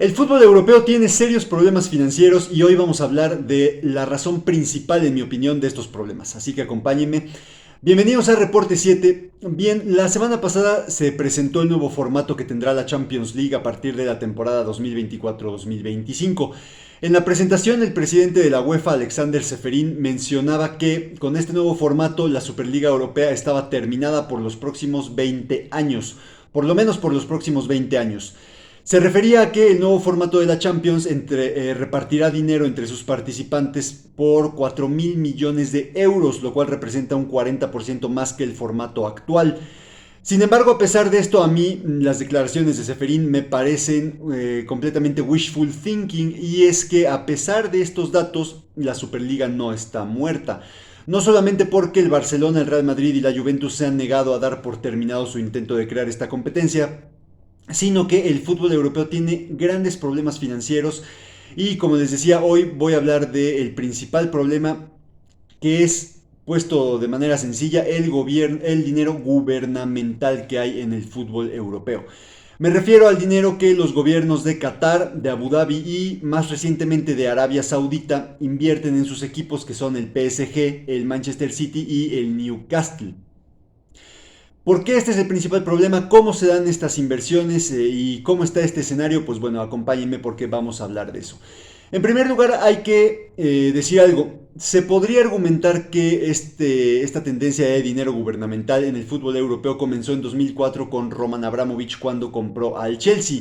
El fútbol europeo tiene serios problemas financieros y hoy vamos a hablar de la razón principal, en mi opinión, de estos problemas. Así que acompáñenme. Bienvenidos a Reporte 7. Bien, la semana pasada se presentó el nuevo formato que tendrá la Champions League a partir de la temporada 2024-2025. En la presentación, el presidente de la UEFA, Alexander Ceferin, mencionaba que con este nuevo formato la Superliga Europea estaba terminada por los próximos 20 años, por lo menos por los próximos 20 años. Se refería a que el nuevo formato de la Champions repartirá dinero entre sus participantes por 4 mil millones de euros, lo cual representa un 40% más que el formato actual. Sin embargo, a pesar de esto, a mí las declaraciones de Ceferin me parecen completamente wishful thinking, y es que a pesar de estos datos, la Superliga no está muerta. No solamente porque el Barcelona, el Real Madrid y la Juventus se han negado a dar por terminado su intento de crear esta competencia, sino que el fútbol europeo tiene grandes problemas financieros y, como les decía, hoy voy a hablar del principal problema, que es, puesto de manera sencilla, el dinero gubernamental que hay en el fútbol europeo. Me refiero al dinero que los gobiernos de Qatar, de Abu Dhabi y más recientemente de Arabia Saudita invierten en sus equipos, que son el PSG, el Manchester City y el Newcastle. ¿Por qué este es el principal problema? ¿Cómo se dan estas inversiones y cómo está este escenario? Pues bueno, acompáñenme porque vamos a hablar de eso. En primer lugar, hay que decir algo. Se podría argumentar que esta tendencia de dinero gubernamental en el fútbol europeo comenzó en 2004 con Roman Abramovich, cuando compró al Chelsea.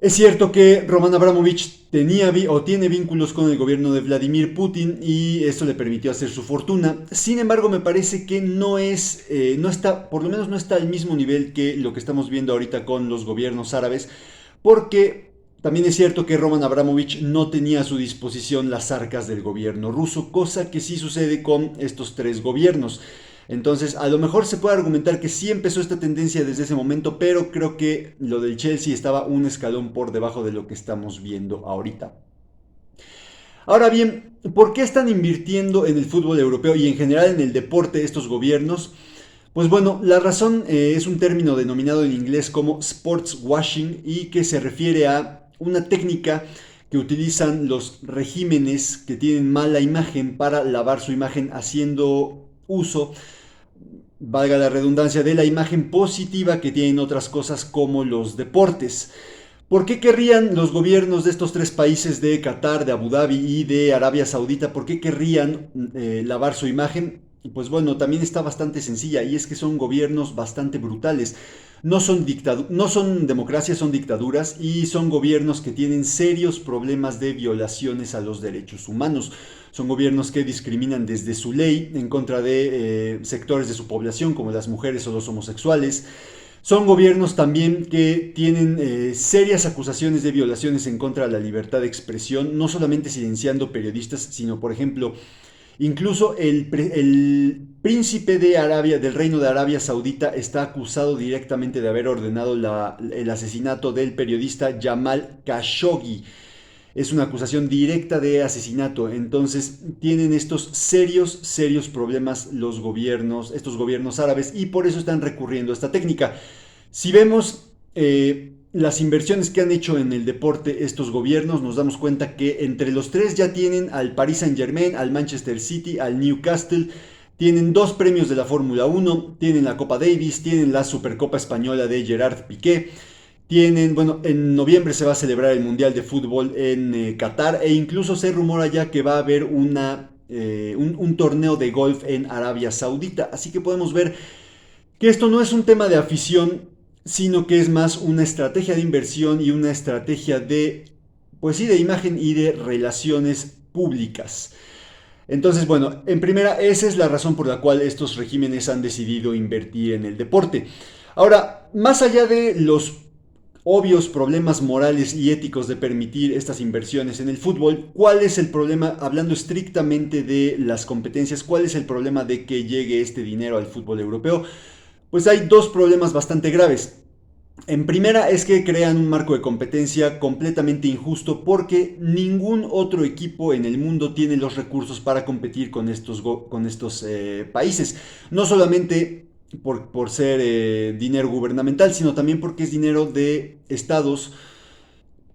Es cierto que Roman Abramovich tiene vínculos con el gobierno de Vladimir Putin y eso le permitió hacer su fortuna. Sin embargo, me parece que no está, por lo menos no está al mismo nivel que lo que estamos viendo ahorita con los gobiernos árabes, porque también es cierto que Roman Abramovich no tenía a su disposición las arcas del gobierno ruso, cosa que sí sucede con estos tres gobiernos. Entonces, a lo mejor se puede argumentar que sí empezó esta tendencia desde ese momento, pero creo que lo del Chelsea estaba un escalón por debajo de lo que estamos viendo ahorita. Ahora bien, ¿por qué están invirtiendo en el fútbol europeo y en general en el deporte estos gobiernos? Pues bueno, la razón es un término denominado en inglés como sports washing, y que se refiere a una técnica que utilizan los regímenes que tienen mala imagen para lavar su imagen, haciendo uso, valga la redundancia, de la imagen positiva que tienen otras cosas como los deportes. ¿Por qué querrían los gobiernos de estos tres países, de Qatar, de Abu Dhabi y de Arabia Saudita, por qué querrían lavar su imagen? Pues bueno, también está bastante sencilla, y es que son gobiernos bastante brutales. No son democracias, son dictaduras, y son gobiernos que tienen serios problemas de violaciones a los derechos humanos. Son gobiernos que discriminan desde su ley en contra de sectores de su población, como las mujeres o los homosexuales. Son gobiernos también que tienen serias acusaciones de violaciones en contra de la libertad de expresión, no solamente silenciando periodistas, sino, por ejemplo, incluso el príncipe de Arabia, del reino de Arabia Saudita, está acusado directamente de haber ordenado el asesinato del periodista Jamal Khashoggi. Es una acusación directa de asesinato. Entonces tienen estos serios problemas estos gobiernos árabes, y por eso están recurriendo a esta técnica. Si vemos las inversiones que han hecho en el deporte estos gobiernos, nos damos cuenta que entre los tres ya tienen al Paris Saint-Germain, al Manchester City, al Newcastle. Tienen 2 premios de la Fórmula 1, tienen la Copa Davis, tienen la Supercopa Española de Gerard Piqué. En noviembre se va a celebrar el Mundial de Fútbol en Qatar, e incluso se rumora ya que va a haber un torneo de golf en Arabia Saudita. Así que podemos ver que esto no es un tema de afición, sino que es más una estrategia de inversión y una estrategia pues sí, de imagen y de relaciones públicas. Entonces, bueno, en primera, esa es la razón por la cual estos regímenes han decidido invertir en el deporte. Ahora, más allá de los obvios problemas morales y éticos de permitir estas inversiones en el fútbol, ¿cuál es el problema, hablando estrictamente de las competencias, cuál es el problema de que llegue este dinero al fútbol europeo? Pues hay 2 problemas bastante graves. En primera, es que crean un marco de competencia completamente injusto, porque ningún otro equipo en el mundo tiene los recursos para competir con estos países. No solamente por ser dinero gubernamental, sino también porque es dinero de estados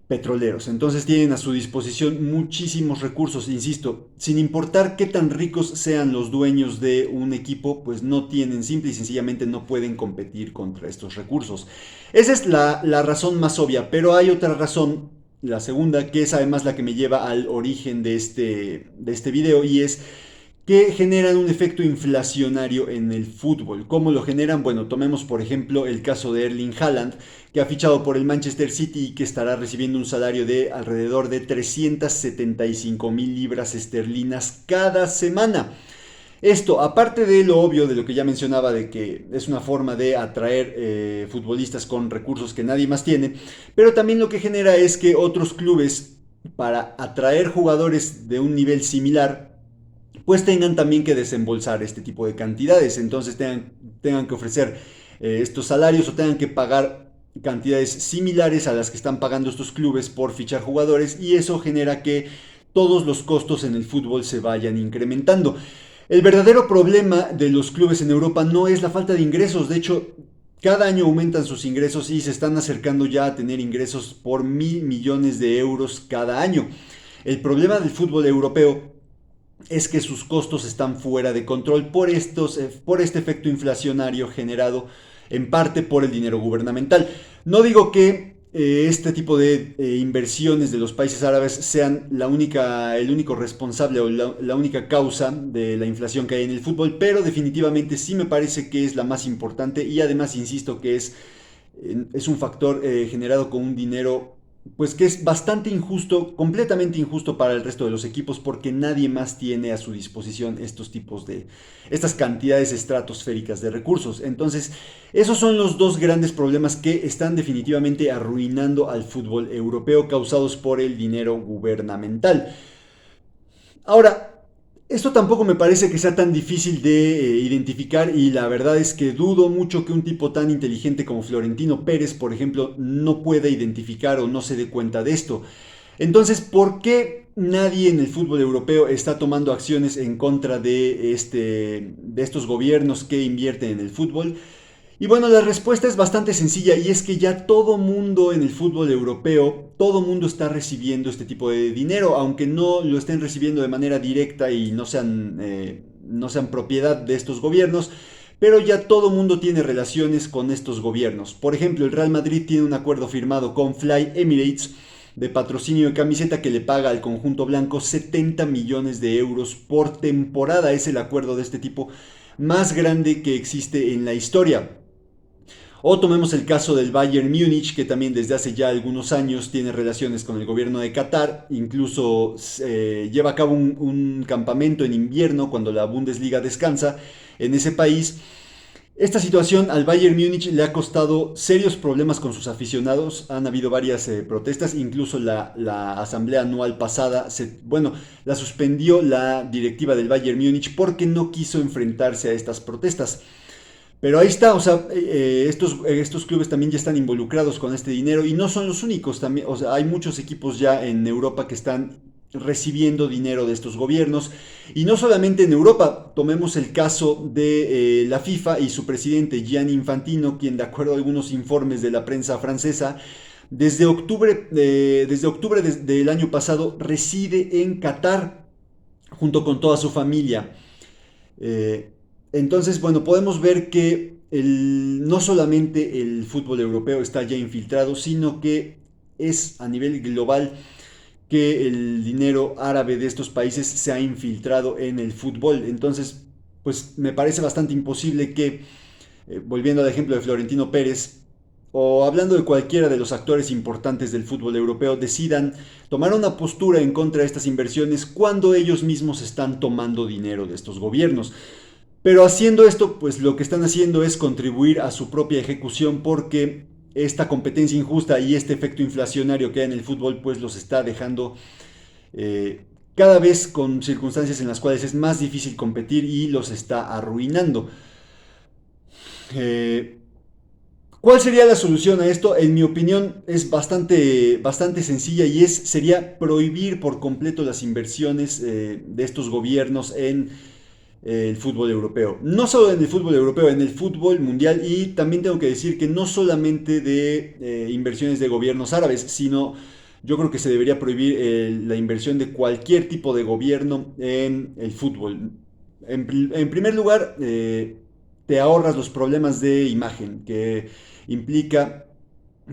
petroleros. Entonces tienen a su disposición muchísimos recursos, insisto, sin importar qué tan ricos sean los dueños de un equipo, pues no tienen, simple y sencillamente no pueden competir contra estos recursos. Esa es la razón más obvia, pero hay otra razón, la segunda, que es además la que me lleva al origen de este video, y es que generan un efecto inflacionario en el fútbol. ¿Cómo lo generan? Bueno, tomemos por ejemplo el caso de Erling Haaland, que ha fichado por el Manchester City y que estará recibiendo un salario de alrededor de 375,000 libras esterlinas cada semana. Esto, aparte de lo obvio, de lo que ya mencionaba, de que es una forma de atraer futbolistas con recursos que nadie más tiene, pero también lo que genera es que otros clubes, para atraer jugadores de un nivel similar, pues tengan también que desembolsar este tipo de cantidades. Entonces tengan que ofrecer estos salarios o tengan que pagar cantidades similares a las que están pagando estos clubes por fichar jugadores, y eso genera que todos los costos en el fútbol se vayan incrementando. El verdadero problema de los clubes en Europa no es la falta de ingresos. De hecho, cada año aumentan sus ingresos y se están acercando ya a tener ingresos por 1.000 millones de euros cada año. El problema del fútbol europeo es que sus costos están fuera de control por este efecto inflacionario generado en parte por el dinero gubernamental. No digo que este tipo de inversiones de los países árabes sean el único responsable o la única causa de la inflación que hay en el fútbol, pero definitivamente sí me parece que es la más importante, y además insisto que es un factor generado con un dinero pues que es bastante injusto, completamente injusto para el resto de los equipos, porque nadie más tiene a su disposición estas cantidades estratosféricas de recursos. Entonces, esos son los dos grandes problemas que están definitivamente arruinando al fútbol europeo, causados por el dinero gubernamental. Ahora, esto tampoco me parece que sea tan difícil de identificar, y la verdad es que dudo mucho que un tipo tan inteligente como Florentino Pérez, por ejemplo, no pueda identificar o no se dé cuenta de esto. Entonces, ¿por qué nadie en el fútbol europeo está tomando acciones en contra de estos gobiernos que invierten en el fútbol? Y bueno, la respuesta es bastante sencilla, y es que ya todo mundo en el fútbol europeo, todo mundo está recibiendo este tipo de dinero, aunque no lo estén recibiendo de manera directa y no sean propiedad de estos gobiernos, pero ya todo mundo tiene relaciones con estos gobiernos. Por ejemplo, el Real Madrid tiene un acuerdo firmado con Fly Emirates de patrocinio de camiseta que le paga al conjunto blanco 70 millones de euros por temporada. Es el acuerdo de este tipo más grande que existe en la historia. O tomemos el caso del Bayern Múnich, que también desde hace ya algunos años tiene relaciones con el gobierno de Qatar, incluso lleva a cabo un campamento en invierno cuando la Bundesliga descansa en ese país. Esta situación al Bayern Múnich le ha costado serios problemas con sus aficionados. Han habido varias protestas, incluso la asamblea anual pasada, la suspendió la directiva del Bayern Múnich porque no quiso enfrentarse a estas protestas. Pero ahí está, o sea, estos clubes también ya están involucrados con este dinero, y no son los únicos. También, o sea, hay muchos equipos ya en Europa que están recibiendo dinero de estos gobiernos, y no solamente en Europa. Tomemos el caso de la FIFA y su presidente Gianni Infantino, quien, de acuerdo a algunos informes de la prensa francesa, desde octubre del año pasado reside en Qatar junto con toda su familia. Entonces, bueno, podemos ver que no solamente el fútbol europeo está ya infiltrado, sino que es a nivel global que el dinero árabe de estos países se ha infiltrado en el fútbol. Entonces, pues me parece bastante imposible que, volviendo al ejemplo de Florentino Pérez, o hablando de cualquiera de los actores importantes del fútbol europeo, decidan tomar una postura en contra de estas inversiones cuando ellos mismos están tomando dinero de estos gobiernos. Pero haciendo esto, pues lo que están haciendo es contribuir a su propia ejecución, porque esta competencia injusta y este efecto inflacionario que hay en el fútbol pues los está dejando cada vez con circunstancias en las cuales es más difícil competir, y los está arruinando. ¿Cuál sería la solución a esto? En mi opinión es bastante sencilla, y sería prohibir por completo las inversiones de estos gobiernos en el fútbol europeo. No solo en el fútbol europeo, en el fútbol mundial. Y también tengo que decir que no solamente de inversiones de gobiernos árabes, sino Yo creo que se debería prohibir la inversión de cualquier tipo de gobierno en el fútbol. En primer lugar, te ahorras los problemas de imagen que implica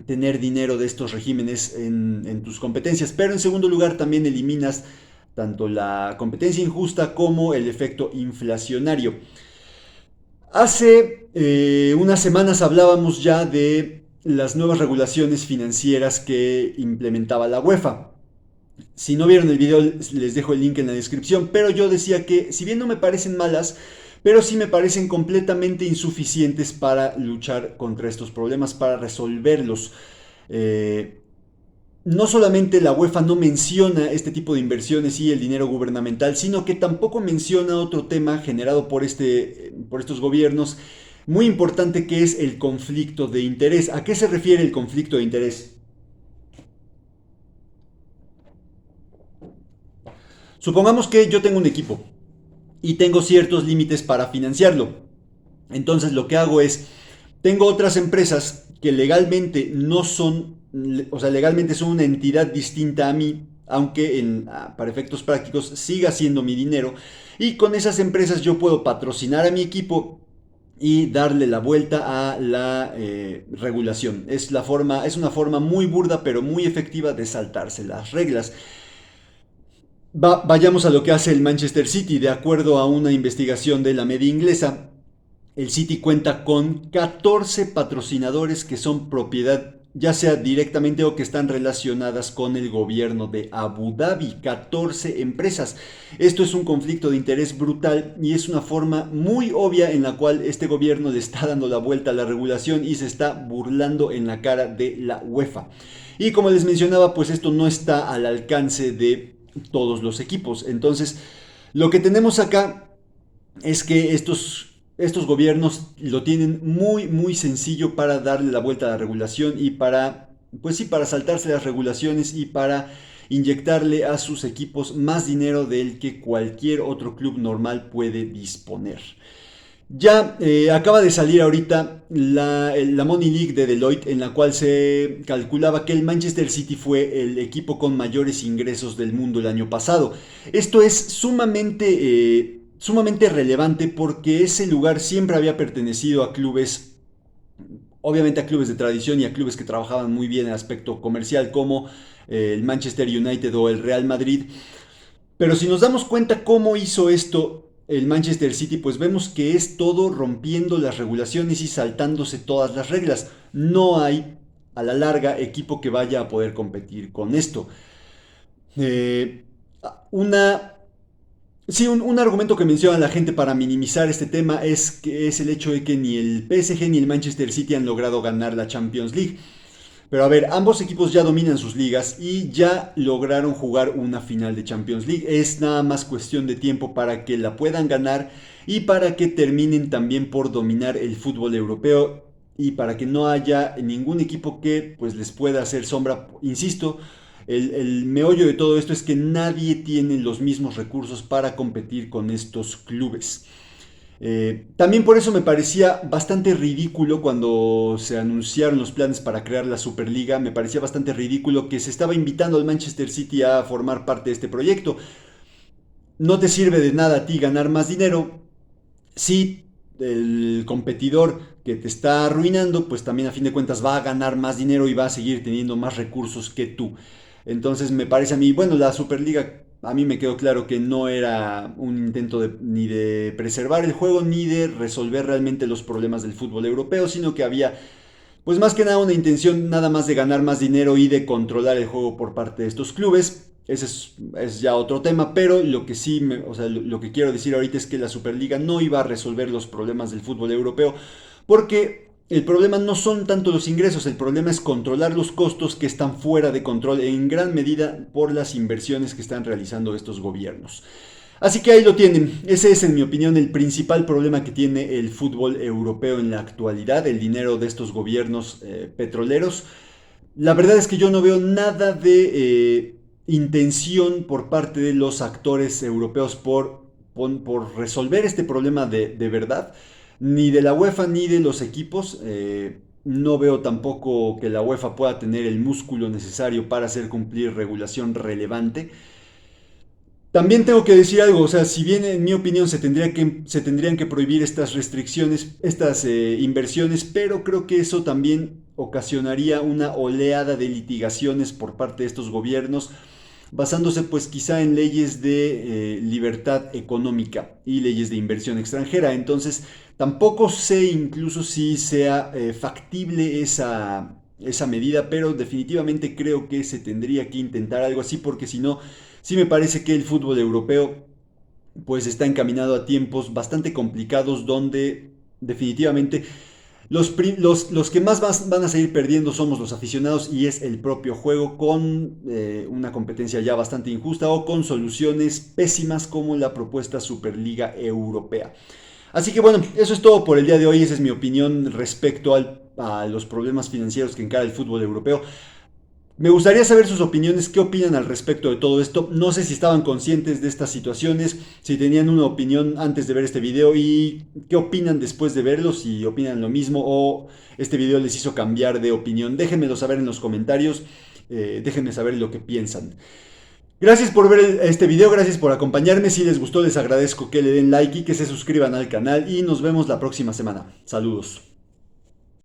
tener dinero de estos regímenes en tus competencias, pero en segundo lugar también eliminas tanto la competencia injusta como el efecto inflacionario. Hace unas semanas hablábamos ya de las nuevas regulaciones financieras que implementaba la UEFA. Si no vieron el video, les dejo el link en la descripción, pero yo decía que si bien no me parecen malas, pero sí me parecen completamente insuficientes para luchar contra estos problemas, para resolverlos. Eh, no solamente la UEFA no menciona este tipo de inversiones y el dinero gubernamental, sino que tampoco menciona otro tema generado por estos gobiernos muy importante, que es el conflicto de interés. ¿A qué se refiere el conflicto de interés? Supongamos que yo tengo un equipo y tengo ciertos límites para financiarlo. Entonces lo que hago es, tengo otras empresas que legalmente no son, o sea, legalmente son una entidad distinta a mí, aunque para efectos prácticos siga siendo mi dinero. Y con esas empresas yo puedo patrocinar a mi equipo y darle la vuelta a la regulación. Es una forma muy burda pero muy efectiva de saltarse las reglas. Vayamos a lo que hace el Manchester City. De acuerdo a una investigación de la media inglesa, el City cuenta con 14 patrocinadores que son propiedad, ya sea directamente o que están relacionadas con el gobierno de Abu Dhabi. 14 empresas. Esto es un conflicto de interés brutal y es una forma muy obvia en la cual este gobierno le está dando la vuelta a la regulación y se está burlando en la cara de la UEFA. Y como les mencionaba, pues esto no está al alcance de todos los equipos. Entonces, lo que tenemos acá es que estos gobiernos lo tienen muy muy sencillo para darle la vuelta a la regulación y para, pues sí, para saltarse las regulaciones y para inyectarle a sus equipos más dinero del que cualquier otro club normal puede disponer. Ya acaba de salir ahorita la Money League de Deloitte, en la cual se calculaba que el Manchester City fue el equipo con mayores ingresos del mundo el año pasado. Esto es sumamente relevante porque ese lugar siempre había pertenecido a clubes, obviamente a clubes de tradición y a clubes que trabajaban muy bien en el aspecto comercial, como el Manchester United o el Real Madrid. Pero si nos damos cuenta cómo hizo esto el Manchester City, pues vemos que es todo rompiendo las regulaciones y saltándose todas las reglas. No hay a la larga equipo que vaya a poder competir con esto. Eh, una Sí, un argumento que menciona la gente para minimizar este tema es el hecho de que ni el PSG ni el Manchester City han logrado ganar la Champions League. Pero a ver, ambos equipos ya dominan sus ligas y ya lograron jugar una final de Champions League. Es nada más cuestión de tiempo para que la puedan ganar y para que terminen también por dominar el fútbol europeo y para que no haya ningún equipo que pues les pueda hacer sombra. Insisto, el meollo de todo esto es que nadie tiene los mismos recursos para competir con estos clubes. También por eso me parecía bastante ridículo cuando se anunciaron los planes para crear la Superliga. Me parecía bastante ridículo que se estaba invitando al Manchester City a formar parte de este proyecto. No te sirve de nada a ti ganar más dinero si el competidor que te está arruinando, pues también a fin de cuentas va a ganar más dinero y va a seguir teniendo más recursos que tú. Entonces me parece a mí, bueno, la Superliga a mí me quedó claro que no era un intento ni de preservar el juego ni de resolver realmente los problemas del fútbol europeo, sino que había pues más que nada una intención nada más de ganar más dinero y de controlar el juego por parte de estos clubes. Ese es ya otro tema, pero lo que sí, o sea, lo que quiero decir ahorita es que la Superliga no iba a resolver los problemas del fútbol europeo, porque el problema no son tanto los ingresos, el problema es controlar los costos que están fuera de control en gran medida por las inversiones que están realizando estos gobiernos. Así que ahí lo tienen. Ese es, en mi opinión, el principal problema que tiene el fútbol europeo en la actualidad, el dinero de estos gobiernos petroleros. La verdad es que yo no veo nada de intención por parte de los actores europeos por resolver este problema de verdad, ni de la UEFA ni de los equipos. No veo tampoco que la UEFA pueda tener el músculo necesario para hacer cumplir regulación relevante. También tengo que decir algo, o sea, si bien en mi opinión se tendrían que prohibir estas restricciones, estas inversiones, pero creo que eso también ocasionaría una oleada de litigaciones por parte de estos gobiernos, basándose pues quizá en leyes de libertad económica y leyes de inversión extranjera. Entonces, tampoco sé incluso si sea factible esa medida, pero definitivamente creo que se tendría que intentar algo así, porque si no, sí me parece que el fútbol europeo pues está encaminado a tiempos bastante complicados donde definitivamente los que más van a seguir perdiendo somos los aficionados y es el propio juego con una competencia ya bastante injusta o con soluciones pésimas como la propuesta Superliga Europea. Así que bueno, eso es todo por el día de hoy. Esa es mi opinión respecto a los problemas financieros que encara el fútbol europeo. Me gustaría saber sus opiniones, qué opinan al respecto de todo esto. No sé si estaban conscientes de estas situaciones, si tenían una opinión antes de ver este video y qué opinan después de verlo, si opinan lo mismo o este video les hizo cambiar de opinión. Déjenmelo saber en los comentarios, déjenme saber lo que piensan. Gracias por ver este video, gracias por acompañarme. Si les gustó les agradezco que le den like y que se suscriban al canal y nos vemos la próxima semana. Saludos.